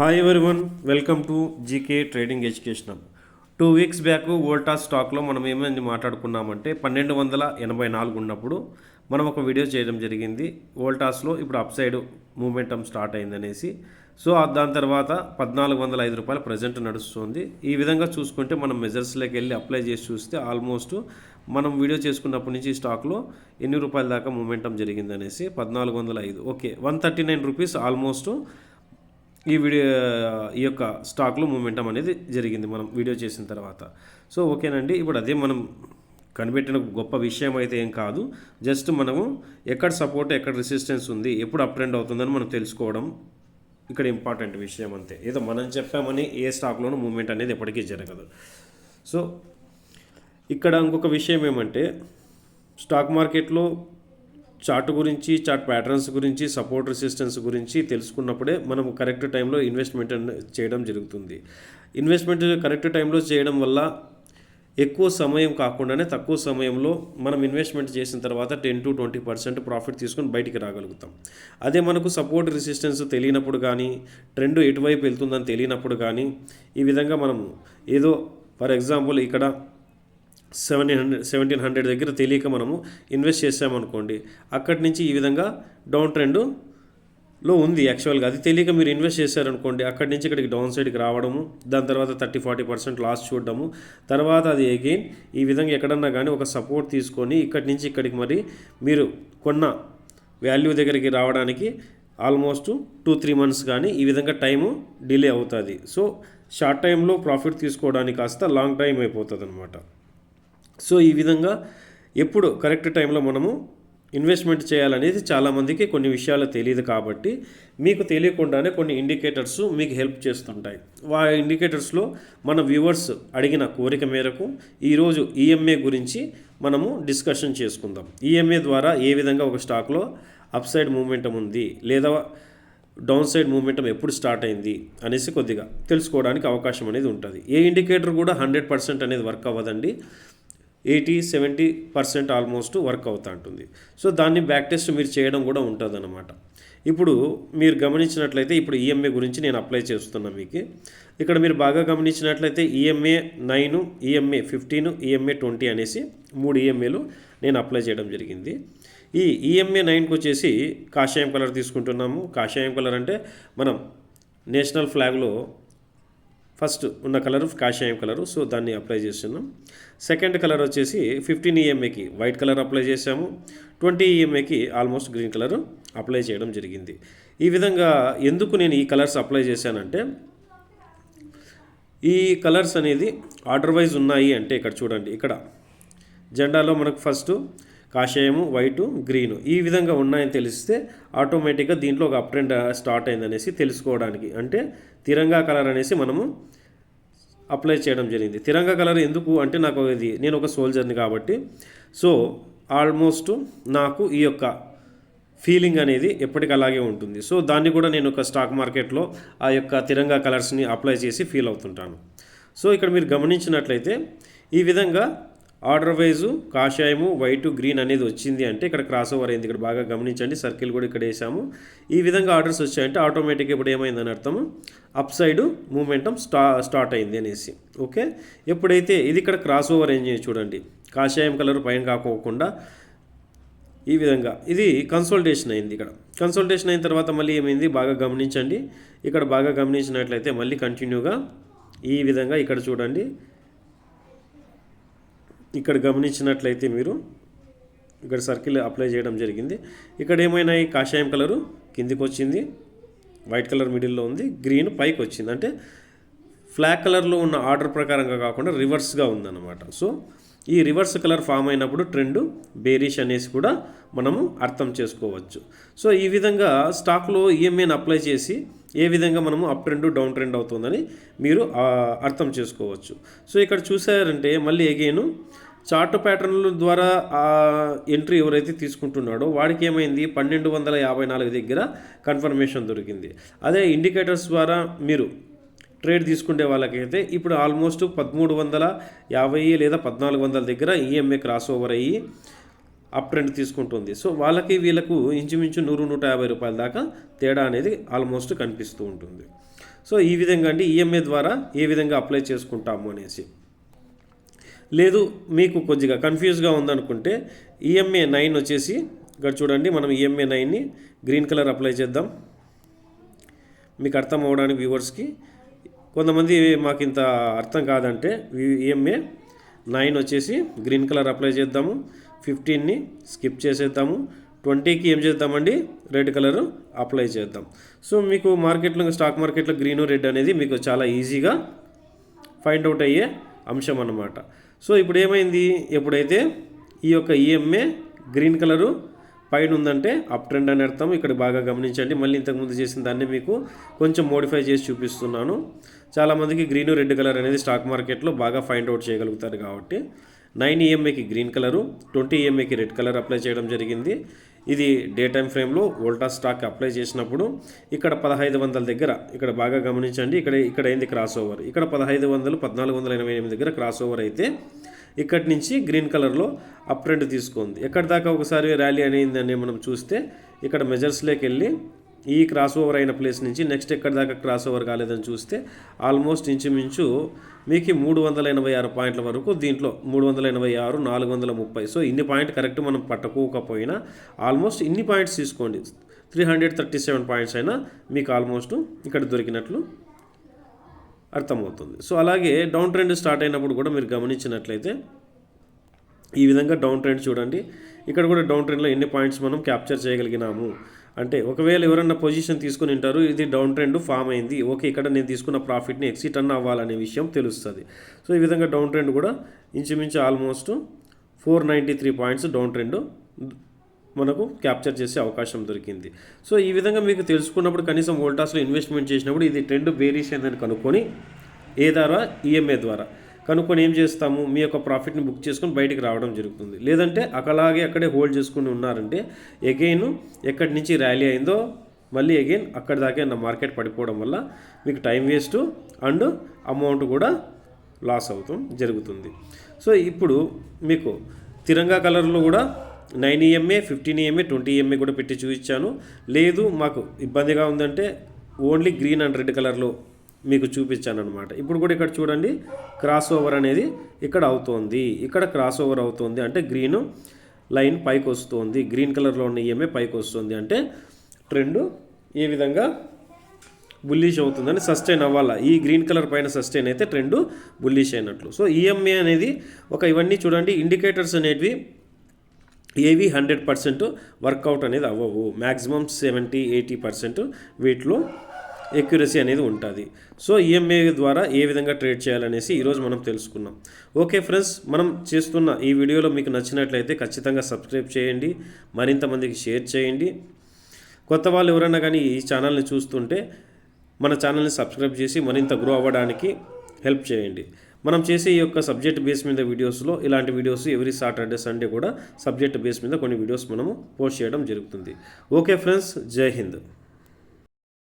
Hi everyone, welcome to GK trading educational. 2 weeks back Voltas స్టాక్లో మనం ఏమైంది మాట్లాడుకున్నామంటే 1284 ఉన్నప్పుడు మనం ఒక వీడియో చేయడం జరిగింది. వోల్టాస్లో ఇప్పుడు అప్ సైడ్ మూమెంటం స్టార్ట్ అయిందనేసి. సో దాని తర్వాత 1405 రూపాయలు ప్రజెంట్ నడుస్తుంది. ఈ విధంగా చూసుకుంటే మనం మెజర్స్లోకి వెళ్ళి అప్లై చేసి చూస్తే ఆల్మోస్ట్ మనం వీడియో చేసుకున్నప్పటి నుంచి స్టాక్లో ఎన్ని రూపాయల దాకా మూమెంటం జరిగిందనేసి 1405, ఓకే 139 రూపీస్ ఆల్మోస్ట్ ఈ యొక్క స్టాక్లో మూమెంటం అనేది జరిగింది మనం వీడియో చేసిన తర్వాత. సో ఓకేనండి, ఇప్పుడు అదే మనం కనిపెట్టిన గొప్ప విషయం అయితే ఏం కాదు. జస్ట్ మనము ఎక్కడ సపోర్ట్ ఎక్కడ రెసిస్టెన్స్ ఉంది, ఎప్పుడు అప్ ట్రెండ్ అవుతుందని మనం తెలుసుకోవడం ఇక్కడ ఇంపార్టెంట్ విషయం అంతే. ఏదో మనం చెప్పామని ఏ స్టాక్లోనూ మూమెంట్ అనేది ఎప్పటికీ జరగదు. సో ఇక్కడ ఇంకొక విషయం ఏమంటే, స్టాక్ మార్కెట్లో చార్ట్ గురించి, చార్ట్ ప్యాటర్న్స్ గురించి, సపోర్ట్ రెసిస్టెన్స్ గురించి తెలుసుకున్నప్పుడే మనం కరెక్ట్ టైంలో ఇన్వెస్ట్మెంట్ చేయడం జరుగుతుంది. ఇన్వెస్ట్మెంట్ కరెక్ట్ టైంలో చేయడం వల్ల ఎక్కువ సమయం కాకుండానే తక్కువ సమయంలో మనం ఇన్వెస్ట్మెంట్ చేసిన తర్వాత 10 to 20% ప్రాఫిట్ తీసుకొని బయటికి రాగలుగుతాం. అదే మనకు సపోర్ట్ రెసిస్టెన్స్ తెలియనప్పుడు కానీ, ట్రెండ్ ఎటువైపు వెళ్తుందని తెలియనప్పుడు కానీ, ఈ విధంగా మనం ఏదో ఫర్ ఎగ్జాంపుల్ ఇక్కడ 1700 దగ్గర తెలియక మనము ఇన్వెస్ట్ చేసామనుకోండి, అక్కడి నుంచి ఈ విధంగా డౌన్ ట్రెండ్లో ఉంది యాక్చువల్గా. అది తెలియక మీరు ఇన్వెస్ట్ చేశారనుకోండి, అక్కడి నుంచి ఇక్కడికి డౌన్ సైడ్కి రావడము, దాని తర్వాత 30-40% లాస్ చూడడము, తర్వాత అది అగైన్ ఈ విధంగా ఎక్కడన్నా కానీ ఒక సపోర్ట్ తీసుకొని ఇక్కడి నుంచి ఇక్కడికి మరి మీరు కొన్న వాల్యూ దగ్గరికి రావడానికి ఆల్మోస్ట్ 2-3 మంత్స్ కానీ ఈ విధంగా టైము డిలే అవుతుంది. సో షార్ట్ టైంలో ప్రాఫిట్ తీసుకోవడానికి కాస్త లాంగ్ టైం అయిపోతుంది అనమాట. సో ఈ విధంగా ఎప్పుడు కరెక్ట్ టైంలో మనము ఇన్వెస్ట్మెంట్ చేయాలనేది చాలామందికి కొన్ని విషయాలు తెలియదు. కాబట్టి మీకు తెలియకుండానే కొన్ని ఇండికేటర్స్ మీకు హెల్ప్ చేస్తుంటాయి. ఆ ఇండికేటర్స్లో మన వ్యూవర్స్ అడిగిన కోరిక మేరకు ఈరోజు ఈఎంఏ గురించి మనము డిస్కషన్ చేసుకుందాం. ఈఎంఏ ద్వారా ఏ విధంగా ఒక స్టాక్లో అప్ సైడ్ మూమెంటం ఉంది లేదా డౌన్ సైడ్ మూమెంటం ఎప్పుడు స్టార్ట్ అయింది అనేసి కొద్దిగా తెలుసుకోవడానికి అవకాశం అనేది ఉంటుంది. ఏ ఇండికేటర్ కూడా 100% అనేది వర్క్ అవ్వదండి. 80-70% ఆల్మోస్ట్ వర్క్ అవుతూ ఉంటుంది. సో దాన్ని బ్యాక్ టెస్ట్ మీరు చేయడం కూడా ఉంటుంది అన్నమాట. ఇప్పుడు మీరు గమనించినట్లయితే ఇప్పుడు ఈఎంఏ గురించి నేను అప్లై చేస్తున్నాను మీకు. ఇక్కడ మీరు బాగా గమనించినట్లయితే ఈఎంఏ 9, ఈఎంఏ 15, ఈఎంఏ 20 అనేసి 3 ఈఎంఏలు నేను అప్లై చేయడం జరిగింది. ఈ ఈఎంఏ 9కి వచ్చేసి కాషాయం కలర్ తీసుకుంటున్నాము. కాషాయం కలర్ అంటే మనం నేషనల్ ఫ్లాగ్లో ఫస్ట్ ఉన్న కలర్ కాషాయం కలరు, సో దాన్ని అప్లై చేస్తున్నాం. సెకండ్ కలర్ వచ్చేసి 15 ఈఎంఏకి వైట్ కలర్ అప్లై చేసాము. 20 ఈఎంఏకి ఆల్మోస్ట్ గ్రీన్ కలర్ అప్లై చేయడం జరిగింది. ఈ విధంగా ఎందుకు నేను ఈ కలర్స్ అప్లై చేశానంటే, ఈ కలర్స్ అనేది ఆర్డర్ వైజ్ ఉన్నాయి అంటే ఇక్కడ చూడండి, ఇక్కడ జెండాలో మనకు ఫస్ట్ కాషాయము, వైటు, గ్రీను ఈ విధంగా ఉన్నాయని తెలిస్తే ఆటోమేటిక్గా దీంట్లో ఒక అప్ ట్రెండ్ స్టార్ట్ అయిందనేసి తెలుసుకోవడానికి, అంటే తిరంగా కలర్ అనేసి మనము అప్లై చేయడం జరిగింది. తిరంగా కలర్ ఎందుకు అంటే, నాకు ఇది నేను ఒక సోల్జర్ని కాబట్టి సో ఆల్మోస్ట్ నాకు ఈ యొక్క ఫీలింగ్ అనేది ఎప్పటికీ అలాగే ఉంటుంది. సో దాన్ని కూడా నేను ఒక స్టాక్ మార్కెట్లో ఆ యొక్క తిరంగా కలర్స్ని అప్లై చేసి ఫీల్ అవుతుంటాను. సో ఇక్కడ మీరు గమనించినట్లయితే ఈ విధంగా ఆర్డర్ వైజు కాషాయము, వైటు, గ్రీన్ అనేది వచ్చింది అంటే ఇక్కడ క్రాస్ ఓవర్ అయింది. ఇక్కడ బాగా గమనించండి, సర్కిల్ కూడా ఇక్కడ వేసాము. ఈ విధంగా ఆర్డర్స్ వచ్చాయంటే ఆటోమేటిక్గా ఇప్పుడు ఏమైందని అర్థము, అప్ సైడ్ మూమెంటం స్టార్ట్ అయింది అనేసి. ఓకే, ఎప్పుడైతే ఇది ఇక్కడ క్రాస్ ఓవర్ ఏం చేసి చూడండి, కాషాయం కలర్ పైన కాకోకుండా ఈ విధంగా ఇది కన్సల్టేషన్ అయింది. ఇక్కడ కన్సల్టేషన్ అయిన తర్వాత మళ్ళీ ఏమైంది బాగా గమనించండి. ఇక్కడ బాగా గమనించినట్లయితే మళ్ళీ కంటిన్యూగా ఈ విధంగా ఇక్కడ చూడండి, ఇక్కడ గమనించినట్లయితే మీరు ఇక్కడ సర్కిల్ అప్లై చేయడం జరిగింది. ఇక్కడ ఏమైనా ఈ కాషాయం కలరు కిందికి వచ్చింది, వైట్ కలర్ మిడిల్లో ఉంది, గ్రీన్ పైకి వచ్చింది. అంటే ఫ్లాగ్ కలర్లో ఉన్న ఆర్డర్ ప్రకారంగా కాకుండా రివర్స్గా ఉందన్నమాట. సో ఈ రివర్స్ కలర్ ఫామ్ అయినప్పుడు ట్రెండ్ బేరిష్ అనేసి కూడా మనము అర్థం చేసుకోవచ్చు. సో ఈ విధంగా స్టాక్లో ఈఎంఏని అప్లై చేసి ఏ విధంగా మనము అప్ ట్రెండ్ డౌన్ ట్రెండ్ అవుతుందని మీరు అర్థం చేసుకోవచ్చు. సో ఇక్కడ చూసారంటే మళ్ళీ అగైన్ చార్ట్ ప్యాటర్న్ల ద్వారా ఆ ఎంట్రీ ఎవరైతే తీసుకుంటున్నాడో వాడికి ఏమైంది, 1254 దగ్గర కన్ఫర్మేషన్ దొరికింది. అదే ఇండికేటర్స్ ద్వారా మీరు ట్రేడ్ తీసుకునే వాళ్ళకైతే ఇప్పుడు ఆల్మోస్ట్ 1350 లేదా 1400 దగ్గర ఈఎంఏ క్రాస్ ఓవర్ అయ్యి అప్ ట్రెండ్ తీసుకుంటుంది. సో వాళ్ళకి వీళ్ళకు ఇంచుమించు 100-150 రూపాయల దాకా తేడా అనేది ఆల్మోస్ట్ కనిపిస్తూ ఉంటుంది. సో ఈ విధంగా అండి ఈఎంఐ ద్వారా ఏ విధంగా అప్లై చేసుకుంటాము అనేసి. లేదు మీకు కొద్దిగా కన్ఫ్యూజ్గా ఉందనుకుంటే ఈఎంఐ 9 వచ్చేసి ఇక్కడ చూడండి, మనం ఈఎంఐ 9ని గ్రీన్ కలర్ అప్లై చేద్దాం మీకు అర్థం అవ్వడానికి వ్యూవర్స్కి. కొంతమంది మాకు ఇంత అర్థం కాదంటే ఈఎంఐ 9 వచ్చేసి గ్రీన్ కలర్ అప్లై చేద్దాము, 15ని స్కిప్ చేసేద్దాము, 20కి ఏం చేద్దామండి రెడ్ కలర్ అప్లై చేద్దాం. సో మీకు మార్కెట్లో స్టాక్ మార్కెట్లో గ్రీను రెడ్ అనేది మీకు చాలా ఈజీగా ఫైండ్ అవుట్ అయ్యే అంశం అన్నమాట. సో ఇప్పుడు ఏమైంది, ఎప్పుడైతే ఈ యొక్క ఈఎంఐ గ్రీన్ కలరు పైన ఉందంటే అప్ ట్రెండ్ అని అర్థం. ఇక్కడ బాగా గమనించండి, మళ్ళీ ఇంతకుముందు చేసిన దాన్ని మీకు కొంచెం మోడిఫై చేసి చూపిస్తున్నాను. చాలామందికి గ్రీను రెడ్ కలర్ అనేది స్టాక్ మార్కెట్లో బాగా ఫైండ్ అవుట్ చేయగలుగుతారు కాబట్టి 9 ఈఎంఐకి గ్రీన్ కలరు, 20 ఈఎంఐకి రెడ్ కలర్ అప్లై చేయడం జరిగింది. ఇది డే టైం ఫ్రేమ్లో వోల్టాస్ స్టాక్ అప్లై చేసినప్పుడు ఇక్కడ 1500 దగ్గర ఇక్కడ బాగా గమనించండి, ఇక్కడ ఏంది క్రాస్ ఓవర్, ఇక్కడ 1500 1488 దగ్గర క్రాస్ ఓవర్ అయితే ఇక్కడి నుంచి గ్రీన్ కలర్లో అప్ ట్రెండ్ తీసుకుంది. ఎక్కడి దాకా ఒకసారి ర్యాలీ అనేది మనం చూస్తే ఇక్కడ మెజర్స్లోకి వెళ్ళి ఈ క్రాస్ ఓవర్ అయిన ప్లేస్ నుంచి నెక్స్ట్ ఎక్కడి దాకా క్రాస్ ఓవర్ కాలేదని చూస్తే ఆల్మోస్ట్ ఇంచుమించు మీకు 386 పాయింట్ల వరకు, దీంట్లో 386, 430. సో ఇన్ని పాయింట్ కరెక్ట్ మనం పట్టుకోకపోయినా ఆల్మోస్ట్ ఇన్ని పాయింట్స్ తీసుకోండి, 337 పాయింట్స్ అయినా మీకు ఆల్మోస్ట్ ఇక్కడ దొరికినట్లు అర్థమవుతుంది. సో అలాగే డౌన్ ట్రెండ్ స్టార్ట్ అయినప్పుడు కూడా మీరు గమనించినట్లయితే ఈ విధంగా డౌన్ ట్రెండ్ చూడండి, ఇక్కడ కూడా డౌన్ ట్రెండ్లో ఎన్ని పాయింట్స్ మనం క్యాప్చర్ చేయగలిగినాము అంటే, ఒకవేళ ఎవరన్నా పొజిషన్ తీసుకుని ఉంటారు, ఇది డౌన్ ట్రెండ్ ఫామ్ అయింది, ఓకే ఇక్కడ నేను తీసుకున్న ప్రాఫిట్ని ఎక్సిట్ అన్న అవ్వాలనే విషయం తెలుస్తుంది. సో ఈ విధంగా డౌన్ ట్రెండ్ కూడా ఇంచుమించు ఆల్మోస్ట్ 493 పాయింట్స్ డౌన్ ట్రెండ్ మనకు క్యాప్చర్ చేసే అవకాశం దొరికింది. సో ఈ విధంగా మీకు తెలుసుకున్నప్పుడు కనీసం వోల్టాస్లో ఇన్వెస్ట్మెంట్ చేసినప్పుడు ఇది ట్రెండ్ బేరిష్ అయిందని కనుక్కొని ఏ ద్వారా ఈఎంఐ ద్వారా కనుక్కొని ఏం చేస్తాము, మీ యొక్క ప్రాఫిట్ని బుక్ చేసుకొని బయటికి రావడం జరుగుతుంది. లేదంటే అలాగే అక్కడే హోల్డ్ చేసుకుని ఉన్నారంటే ఎగైన్ ఎక్కడి నుంచి ర్యాలీ అయిందో మళ్ళీ అగైన్ అక్కడి దాకా మార్కెట్ పడిపోవడం వల్ల మీకు టైం వేస్ట్ అండ్ అమౌంట్ కూడా లాస్ అవుతాం జరుగుతుంది. సో ఇప్పుడు మీకు తిరంగా కలర్లో కూడా 9 ఈఎంఐ, 15 ఈఎంఐ, 20 ఈఎంఐ కూడా పెట్టి చూపించాను. లేదు మాకు ఇబ్బందిగా ఉందంటే ఓన్లీ గ్రీన్ అండ్ రెడ్ కలర్లో మీకు చూపించాను అనమాట. ఇప్పుడు కూడా ఇక్కడ చూడండి, క్రాస్ ఓవర్ అనేది ఇక్కడ అవుతోంది, ఇక్కడ క్రాస్ ఓవర్ అవుతుంది అంటే గ్రీన్ లైన్ పైకి వస్తుంది, గ్రీన్ కలర్లో ఉన్న ఈఎంఐ పైకి వస్తుంది అంటే ట్రెండ్ ఏ విధంగా బుల్లిష్ అవుతుందని సస్టైన్ అవ్వాలా. ఈ గ్రీన్ కలర్ పైన సస్టైన్ అయితే ట్రెండ్ బుల్లిష్ అయినట్లు. సో ఈఎంఐ అనేది ఇవన్నీ చూడండి ఇండికేటర్స్ అనేవి ఏవి 100% వర్కౌట్ అనేది అవ్వవు, మ్యాక్సిమం 70-80% వీటిలో ఎక్యురసీ అనేది ఉంటుంది. సో ఈఎంఐ ద్వారా ఏ విధంగా ట్రేడ్ చేయాలనేసి ఈరోజు మనం తెలుసుకున్నాం. ఓకే ఫ్రెండ్స్, మనం చేస్తున్న ఈ వీడియోలో మీకు నచ్చినట్లయితే ఖచ్చితంగా సబ్స్క్రైబ్ చేయండి, మరింత మందికి షేర్ చేయండి. కొత్త వాళ్ళు ఎవరైనా కానీ ఈ ఛానల్ని చూస్తుంటే మన ఛానల్ని సబ్స్క్రైబ్ చేసి మరింత గ్రో అవ్వడానికి హెల్ప్ చేయండి. మనం చేసే ఈ యొక్క సబ్జెక్ట్ బేస్ మీద వీడియోస్లో ఇలాంటి వీడియోస్ ఎవ్రీ సాటర్డే సండే కూడా సబ్జెక్ట్ బేస్ మీద కొన్ని వీడియోస్ మనము పోస్ట్ చేయడం జరుగుతుంది. ఓకే ఫ్రెండ్స్, జై హింద్.